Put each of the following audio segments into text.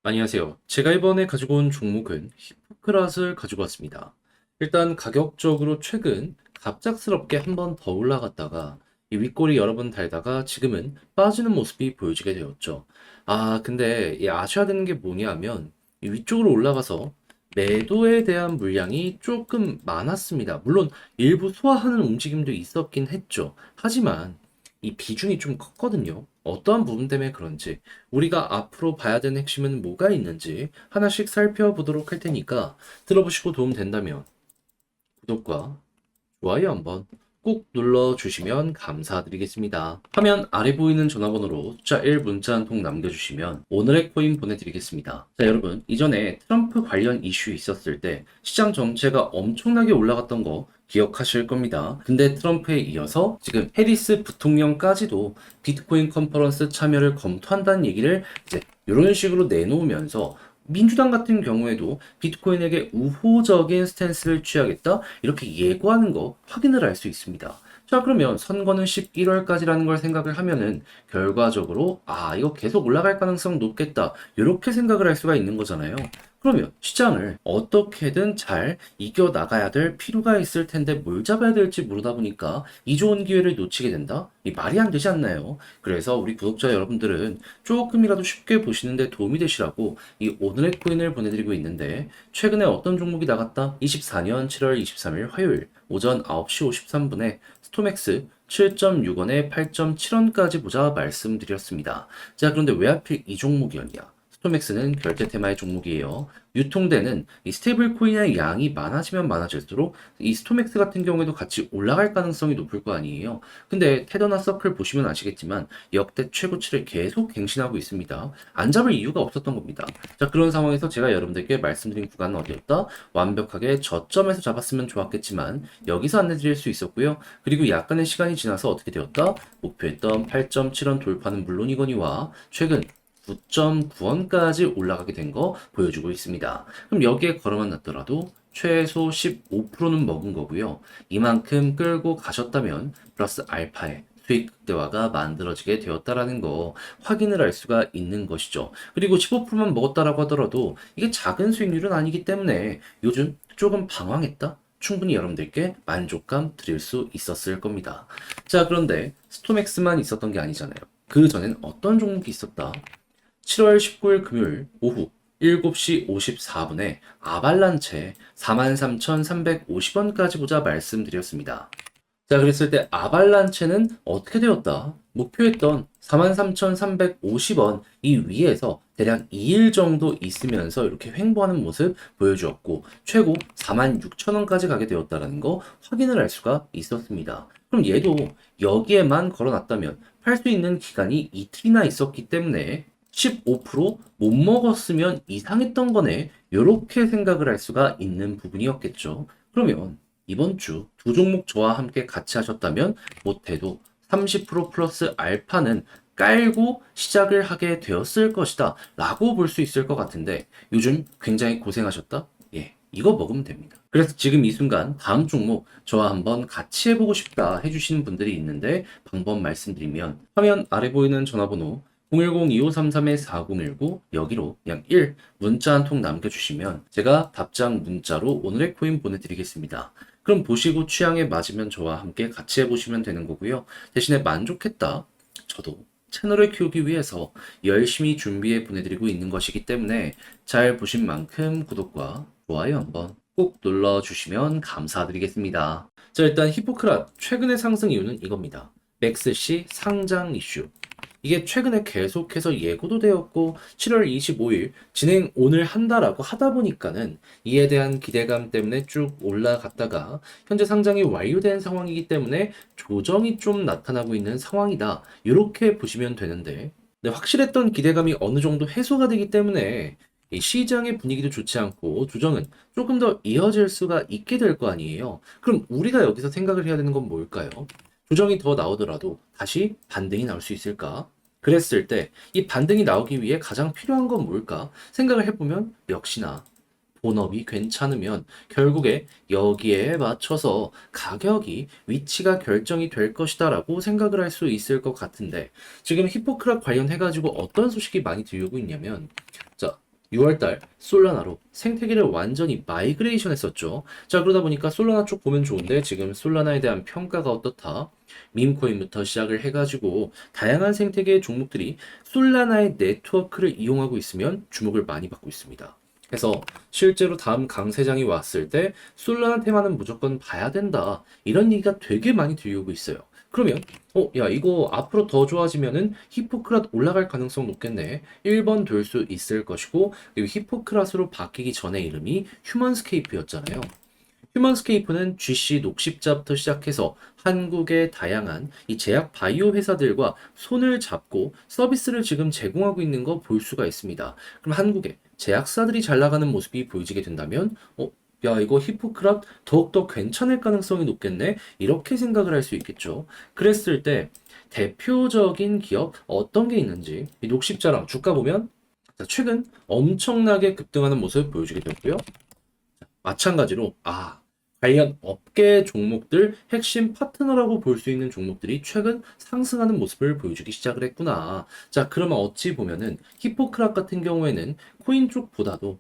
안녕하세요. 제가 이번에 가지고 온 종목은 히포크랏을 가지고 왔습니다. 일단 가격적으로 최근 갑작스럽게 한번 더 올라갔다가 이 윗골이 여러 번 달다가 지금은 빠지는 모습이 보여지게 되었죠. 근데 아셔야 되는 게 뭐냐면 이 위쪽으로 올라가서 매도에 대한 물량이 조금 많았습니다. 물론 일부 소화하는 움직임도 있었긴 했죠. 하지만 이 비중이 좀 컸거든요. 어떠한 부분 때문에 그런지 우리가 앞으로 봐야 되는 핵심은 뭐가 있는지 하나씩 살펴보도록 할 테니까 들어보시고 도움 된다면 구독과 좋아요 한번 꾹 눌러주시면 감사드리겠습니다. 화면 아래 보이는 전화번호로 숫자 1 문자 한 통 남겨주시면 오늘의 코인 보내드리겠습니다. 자, 여러분, 이전에 트럼프 관련 이슈 있었을 때 시장 전체가 엄청나게 올라갔던 거 기억하실 겁니다. 근데 트럼프에 이어서 지금 해리스 부통령까지도 비트코인 컨퍼런스 참여를 검토한다는 얘기를 이제 이런 식으로 내놓으면서 민주당 같은 경우에도 비트코인에게 우호적인 스탠스를 취하겠다 이렇게 예고하는 거 확인을 할 수 있습니다. 자, 그러면 선거는 11월까지라는 걸 생각을 하면은 결과적으로 이거 계속 올라갈 가능성 높겠다 이렇게 생각을 할 수가 있는 거잖아요. 그러면 시장을 어떻게든 잘 이겨나가야 될 필요가 있을 텐데 뭘 잡아야 될지 모르다 보니까 이 좋은 기회를 놓치게 된다? 이 말이 안 되지 않나요? 그래서 우리 구독자 여러분들은 조금이라도 쉽게 보시는데 도움이 되시라고 이 오늘의 코인을 보내드리고 있는데 최근에 어떤 종목이 나갔다? 24년 7월 23일 화요일 오전 9시 53분에 스토맥스 7.6원에 8.7원까지 보자 말씀드렸습니다. 자, 그런데 왜 하필 이 종목이었냐? 스토맥스는 결제 테마의 종목이에요. 유통되는 이 스테이블 코인의 양이 많아지면 많아질수록 이 스토맥스 같은 경우에도 같이 올라갈 가능성이 높을 거 아니에요. 근데 테더나 서클 보시면 아시겠지만 역대 최고치를 계속 갱신하고 있습니다. 안 잡을 이유가 없었던 겁니다. 자, 그런 상황에서 제가 여러분들께 말씀드린 구간은 어디였다? 완벽하게 저점에서 잡았으면 좋았겠지만 여기서 안내드릴 수 있었고요. 그리고 약간의 시간이 지나서 어떻게 되었다? 목표했던 8.7원 돌파는 물론이거니와 최근 9.9원까지 올라가게 된 거 보여주고 있습니다. 그럼 여기에 걸어만 놨더라도 최소 15%는 먹은 거고요. 이만큼 끌고 가셨다면 플러스 알파의 수익 극대화가 만들어지게 되었다라는 거 확인을 할 수가 있는 것이죠. 그리고 15%만 먹었다라고 하더라도 이게 작은 수익률은 아니기 때문에 요즘 조금 방황했다? 충분히 여러분들께 만족감 드릴 수 있었을 겁니다. 자, 그런데 스토맥스만 있었던 게 아니잖아요. 그 전엔 어떤 종목이 있었다? 7월 19일 금요일 오후 7시 54분에 아발란체 43,350원까지 보자 말씀드렸습니다. 자, 그랬을 때 아발란체는 어떻게 되었다? 목표했던 43,350원 이 위에서 대략 2일 정도 있으면서 이렇게 횡보하는 모습 보여주었고 최고 46,000원까지 가게 되었다는 거 확인을 할 수가 있었습니다. 그럼 얘도 여기에만 걸어놨다면 팔 수 있는 기간이 이틀이나 있었기 때문에 15%못 먹었으면 이상했던 거네. 이렇게 생각을 할 수가 있는 부분이었겠죠. 그러면 이번 주 두 종목 저와 함께 같이 하셨다면 못해도 30% 플러스 알파는 깔고 시작을 하게 되었을 것이다 라고 볼 수 있을 것 같은데 요즘 굉장히 고생하셨다? 예, 이거 먹으면 됩니다. 그래서 지금 이 순간 다음 종목 저와 한번 같이 해보고 싶다 해주시는 분들이 있는데 방법 말씀드리면 화면 아래 보이는 전화번호 010-2533-4019 여기로 그냥 1 문자 한 통 남겨주시면 제가 답장 문자로 오늘의 코인 보내드리겠습니다. 그럼 보시고 취향에 맞으면 저와 함께 같이 해보시면 되는 거고요. 대신에 만족했다. 저도 채널을 키우기 위해서 열심히 준비해 보내드리고 있는 것이기 때문에 잘 보신 만큼 구독과 좋아요 한번 꼭 눌러주시면 감사드리겠습니다. 자, 일단 히포크랏 최근의 상승 이유는 이겁니다. 맥스시 상장 이슈. 이게 최근에 계속해서 예고도 되었고 7월 25일 진행 오늘 한다라고 하다 보니까는 이에 대한 기대감 때문에 쭉 올라갔다가 현재 상장이 완료된 상황이기 때문에 조정이 좀 나타나고 있는 상황이다. 이렇게 보시면 되는데 확실했던 기대감이 어느 정도 해소가 되기 때문에 이 시장의 분위기도 좋지 않고 조정은 조금 더 이어질 수가 있게 될 거 아니에요. 그럼 우리가 여기서 생각을 해야 되는 건 뭘까요? 조정이 더 나오더라도 다시 반등이 나올 수 있을까? 그랬을 때 이 반등이 나오기 위해 가장 필요한 건 뭘까? 생각을 해보면 역시나 본업이 괜찮으면 결국에 여기에 맞춰서 가격이 위치가 결정이 될 것이다 라고 생각을 할 수 있을 것 같은데 지금 히포크랏 관련해가지고 어떤 소식이 많이 들리고 있냐면 자, 6월달 솔라나로 생태계를 완전히 마이그레이션 했었죠. 자, 그러다 보니까 솔라나 쪽 보면 좋은데 지금 솔라나에 대한 평가가 어떻다? 밈코인부터 시작을 해가지고 다양한 생태계 종목들이 솔라나의 네트워크를 이용하고 있으면 주목을 많이 받고 있습니다. 그래서 실제로 다음 강세장이 왔을 때 솔라나 테마는 무조건 봐야 된다. 이런 얘기가 되게 많이 들려오고 있어요. 그러면 야, 이거 앞으로 더 좋아지면은 히포크랏 올라갈 가능성 높겠네. 1번 될 수 있을 것이고, 그리고 히포크랏으로 바뀌기 전에 이름이 휴먼스케이프였잖아요. 휴먼스케이프는 GC 녹십자부터 시작해서 한국의 다양한 이 제약 바이오 회사들과 손을 잡고 서비스를 지금 제공하고 있는 거 볼 수가 있습니다. 그럼 한국의 제약사들이 잘 나가는 모습이 보여지게 된다면, 야, 이거 히포크랏 더욱더 괜찮을 가능성이 높겠네? 이렇게 생각을 할 수 있겠죠. 그랬을 때 대표적인 기업 어떤 게 있는지 이 녹십자랑 주가 보면 최근 엄청나게 급등하는 모습 보여주게 됐고요. 마찬가지로 관련 업계 종목들 핵심 파트너라고 볼 수 있는 종목들이 최근 상승하는 모습을 보여주기 시작을 했구나. 자, 그러면 어찌 보면은 히포크랏 같은 경우에는 코인 쪽보다도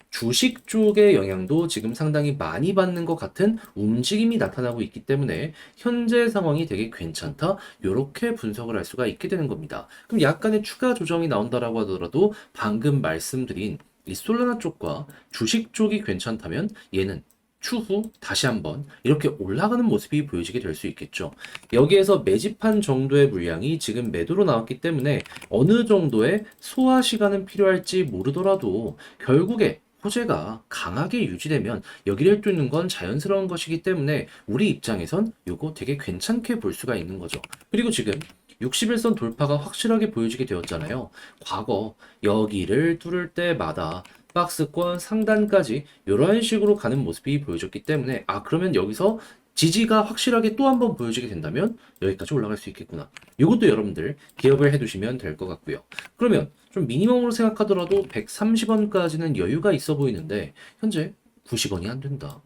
주식 쪽의 영향도 지금 상당히 많이 받는 것 같은 움직임이 나타나고 있기 때문에 현재 상황이 되게 괜찮다. 이렇게 분석을 할 수가 있게 되는 겁니다. 그럼 약간의 추가 조정이 나온다라고 하더라도 방금 말씀드린 이 솔라나 쪽과 주식 쪽이 괜찮다면 얘는 추후 다시 한번 이렇게 올라가는 모습이 보여지게 될 수 있겠죠. 여기에서 매집한 정도의 물량이 지금 매도로 나왔기 때문에 어느 정도의 소화 시간은 필요할지 모르더라도 결국에 호재가 강하게 유지되면 여기를 뚫는 건 자연스러운 것이기 때문에 우리 입장에선 요거 되게 괜찮게 볼 수가 있는 거죠. 그리고 지금 61선 돌파가 확실하게 보여지게 되었잖아요. 과거 여기를 뚫을 때마다 박스권 상단까지 이런 식으로 가는 모습이 보여졌기 때문에 그러면 여기서 지지가 확실하게 또 한 번 보여지게 된다면 여기까지 올라갈 수 있겠구나. 이것도 여러분들 기억을 해두시면 될 것 같고요. 그러면 좀 미니멈으로 생각하더라도 130원까지는 여유가 있어 보이는데 현재 90원이 안 된다.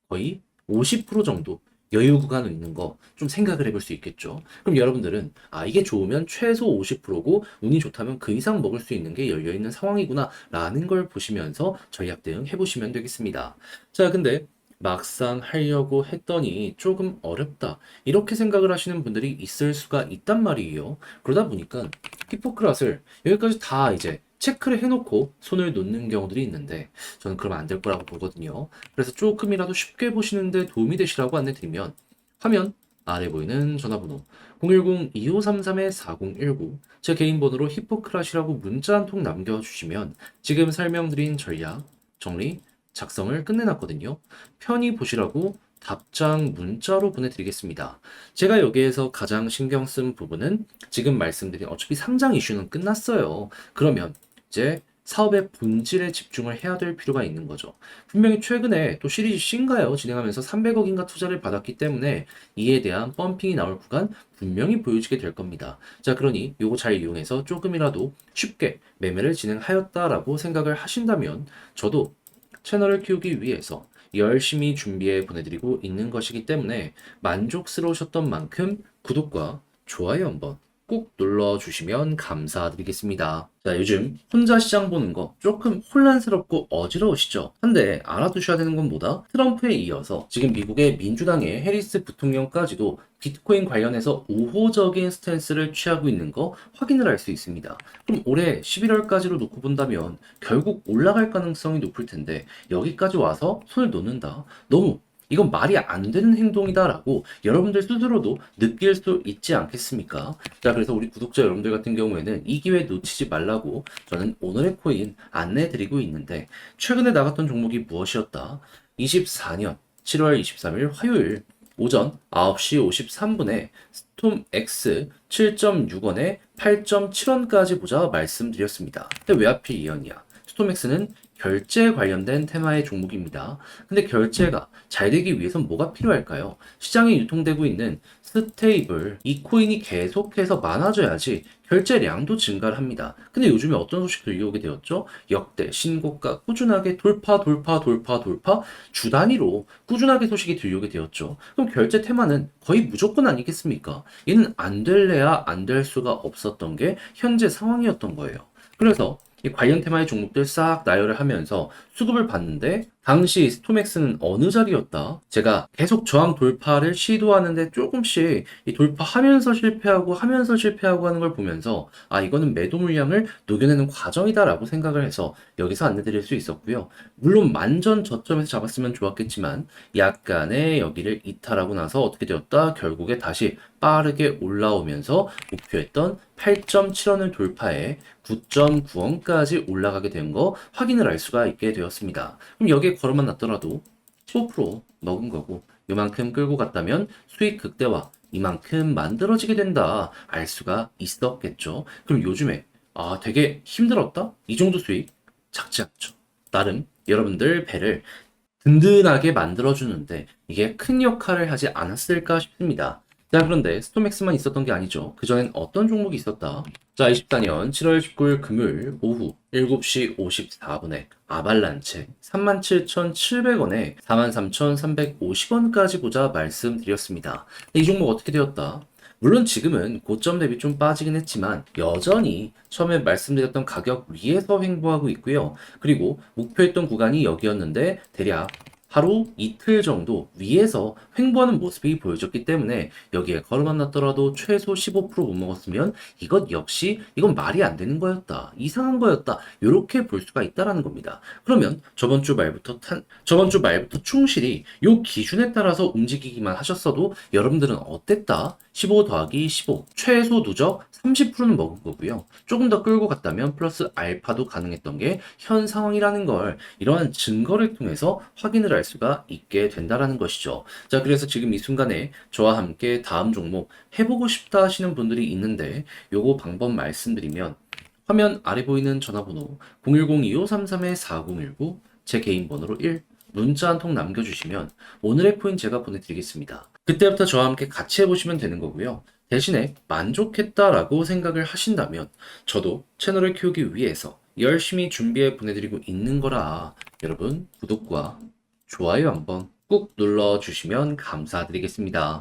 거의 50% 정도 여유 구간 있는 거 좀 생각을 해볼 수 있겠죠. 그럼 여러분들은 이게 좋으면 최소 50%고 운이 좋다면 그 이상 먹을 수 있는 게 열려 있는 상황이구나 라는 걸 보시면서 전략 대응 해보시면 되겠습니다. 자, 근데 막상 하려고 했더니 조금 어렵다 이렇게 생각을 하시는 분들이 있을 수가 있단 말이에요. 그러다 보니까 히포크랏을 여기까지 다 이제 체크를 해놓고 손을 놓는 경우들이 있는데 저는 그러면 안 될 거라고 보거든요. 그래서 조금이라도 쉽게 보시는데 도움이 되시라고 안내드리면 화면 아래 보이는 전화번호 010-2533-4019 제 개인 번호로 히포크랏이라고 문자 한 통 남겨주시면 지금 설명드린 전략, 정리, 작성을 끝내놨거든요. 편히 보시라고 답장 문자로 보내드리겠습니다. 제가 여기에서 가장 신경 쓴 부분은 지금 말씀드린 어차피 상장 이슈는 끝났어요. 그러면 이제 사업의 본질에 집중을 해야 될 필요가 있는 거죠. 분명히 최근에 또 시리즈 C인가요? 진행하면서 300억인가 투자를 받았기 때문에 이에 대한 펌핑이 나올 구간 분명히 보여지게 될 겁니다. 자, 그러니 요거 잘 이용해서 조금이라도 쉽게 매매를 진행하였다라고 생각을 하신다면 저도 채널을 키우기 위해서 열심히 준비해 보내드리고 있는 것이기 때문에 만족스러우셨던 만큼 구독과 좋아요 한번 꼭 눌러주시면 감사드리겠습니다. 자, 요즘 혼자 시장 보는 거 조금 혼란스럽고 어지러우시죠? 근데 알아두셔야 되는 건 뭐다? 트럼프에 이어서 지금 미국의 민주당의 해리스 부통령까지도 비트코인 관련해서 우호적인 스탠스를 취하고 있는 거 확인을 할 수 있습니다. 그럼 올해 11월까지로 놓고 본다면 결국 올라갈 가능성이 높을 텐데 여기까지 와서 손을 놓는다. 너무 이건 말이 안 되는 행동이다라고 여러분들 스스로도 느낄 수 있지 않겠습니까? 자, 그래서 우리 구독자 여러분들 같은 경우에는 이 기회 놓치지 말라고 저는 오늘의 코인 안내해 드리고 있는데 최근에 나갔던 종목이 무엇이었다? 24년 7월 23일 화요일 오전 9시 53분에 스톰 X 7.6원에 8.7원까지 보자 말씀드렸습니다. 근데 왜 하필 이 연이야? 스톰 X는 결제 관련된 테마의 종목입니다. 근데 결제가 잘 되기 위해선 뭐가 필요할까요? 시장에 유통되고 있는 스테이블, 이 코인이 계속해서 많아져야지 결제량도 증가를 합니다. 근데 요즘에 어떤 소식 들려오게 되었죠? 역대 신고가 꾸준하게 돌파, 주 단위로 꾸준하게 소식이 들려오게 되었죠. 그럼 결제 테마는 거의 무조건 아니겠습니까? 얘는 안 될래야 안 될 수가 없었던 게 현재 상황이었던 거예요. 그래서 이 관련 테마의 종목들 싹 나열을 하면서 수급을 봤는데 당시 스톰엑스는 어느 자리였다? 제가 계속 저항 돌파를 시도하는데 조금씩 이 돌파하면서 실패하고 하면서 실패하고 하는 걸 보면서 아 이거는 매도 물량을 녹여내는 과정이다라고 생각을 해서 여기서 안내드릴 수 있었고요. 물론 만전 저점에서 잡았으면 좋았겠지만 약간의 여기를 이탈하고 나서 어떻게 되었다? 결국에 다시 빠르게 올라오면서 목표했던 8.7원을 돌파해 9.9원까지 올라가게 된 거 확인을 할 수가 있게 되었습니다. 그럼 여기에 걸어만 놨더라도 15% 먹은 거고 이만큼 끌고 갔다면 수익 극대화 이만큼 만들어지게 된다 알 수가 있었겠죠. 그럼 요즘에 아 되게 힘들었다? 이 정도 수익 작지 않죠. 나름 여러분들 배를 든든하게 만들어주는데 이게 큰 역할을 하지 않았을까 싶습니다. 자, 그런데 스톰엑스만 있었던 게 아니죠. 그전엔 어떤 종목이 있었다? 자, 24년 7월 19일 금요일 오후 7시 54분에 아발란체 37,700원에 43,350원까지 보자 말씀드렸습니다. 이 종목 어떻게 되었다? 물론 지금은 고점 대비 좀 빠지긴 했지만 여전히 처음에 말씀드렸던 가격 위에서 횡보하고 있고요. 그리고 목표했던 구간이 여기였는데 대략 하루 이틀 정도 위에서 횡보하는 모습이 보여졌기 때문에 여기에 걸어만 놨더라도 최소 15%못 먹었으면 이건 말이 안 되는 거였다. 이상한 거였다. 이렇게 볼 수가 있다라는 겁니다. 그러면 저번 주 말부터 충실히 요 기준에 따라서 움직이기만 하셨어도 여러분들은 어땠다? 15 더하기 15 최소 누적 30%는 먹은 거고요. 조금 더 끌고 갔다면 플러스 알파도 가능했던 게 현 상황이라는 걸 이러한 증거를 통해서 확인을 할 수가 있게 된다라는 것이죠. 자, 그래서 지금 이 순간에 저와 함께 다음 종목 해보고 싶다 하시는 분들이 있는데 요거 방법 말씀드리면 화면 아래 보이는 전화번호 010-2533-4019 제 개인 번호로 1 문자 한 통 남겨주시면 오늘의 코인 제가 보내드리겠습니다. 그때부터 저와 함께 같이 해보시면 되는 거고요. 대신에 만족했다라고 생각을 하신다면 저도 채널을 키우기 위해서 열심히 준비해 보내드리고 있는 거라 여러분 구독과 좋아요 한번 꾹 눌러주시면 감사드리겠습니다.